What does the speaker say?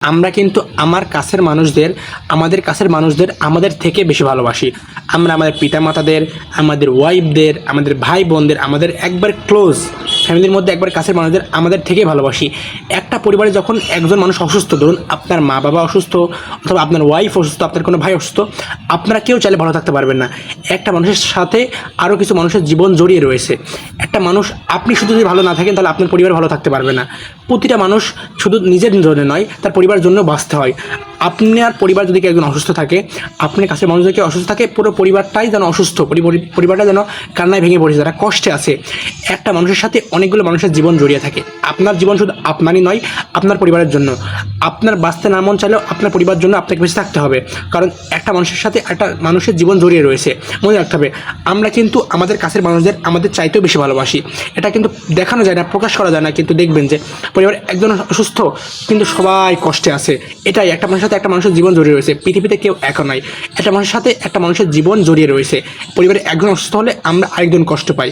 আমরা কিন্তু আমাদের কাছের মানুষদের আমাদের থেকে বেশি ভালোবাসি। আমরা আমাদের পিতামাতাদের, আমাদের ওয়াইফদের, আমাদের ভাই বোনদের, আমাদের একবার ক্লোজ ফ্যামিলির মধ্যে একবার কাছের মানুষদের আমাদের থেকেই ভালোবাসি। একটা পরিবারে যখন একজন মানুষ অসুস্থ, ধরুন আপনার মা বাবা অসুস্থ অথবা আপনার ওয়াইফ অসুস্থ, আপনার কোনো ভাই অসুস্থ, আপনারা কেউ চাইলে ভালো থাকতে পারবেন না। একটা মানুষের সাথে আরও কিছু মানুষের জীবন জড়িয়ে রয়েছে। একটা মানুষ, আপনি শুধু যদি ভালো না থাকেন তাহলে আপনার পরিবার ভালো থাকতে পারবে না। প্রতিটা মানুষ শুধু নিজের জন্য নয়, তার পরিবারের জন্য বাঁচতে হয়। আপনার পরিবার যদি কেউ একজন অসুস্থ থাকে, আপনার কাছের মানুষ যদি কেউ অসুস্থ থাকে, পুরো পরিবারটাই যেন অসুস্থ, পরিবারটা যেন কান্নায় ভেঙে পড়েছে, তারা কষ্টে আছে। একটা মানুষের সাথে অনেকগুলো মানুষের জীবন জড়িয়ে থাকে। আপনার জীবন শুধু আপনারই নয়, আপনার পরিবারের জন্য। আপনার বাঁচতে না মন চাইলেও আপনার পরিবারের জন্য আপনাকে বেঁচে থাকতে হবে, কারণ একটা মানুষের সাথে একটা মানুষের জীবন জড়িয়ে রয়েছে। মনে রাখতে হবে, আমরা কিন্তু আমাদের কাছের মানুষদের আমাদের চাইতেও বেশি ভালোবাসি। এটা কিন্তু দেখানো যায় না, প্রকাশ করা যায় না, কিন্তু দেখবেন যে পরিবারে একজন অসুস্থ কিন্তু সবাই কষ্টে আছে। এটাই, একটা মানুষের সাথে একটা মানুষের জীবন জড়িয়ে রয়েছে। পৃথিবীতে কেউ একা নয়, একটা মানুষের সাথে একটা মানুষের জীবন জড়িয়ে রয়েছে। পরিবারে একজন অসুস্থ হলে আমরা আরেকজন কষ্ট পাই।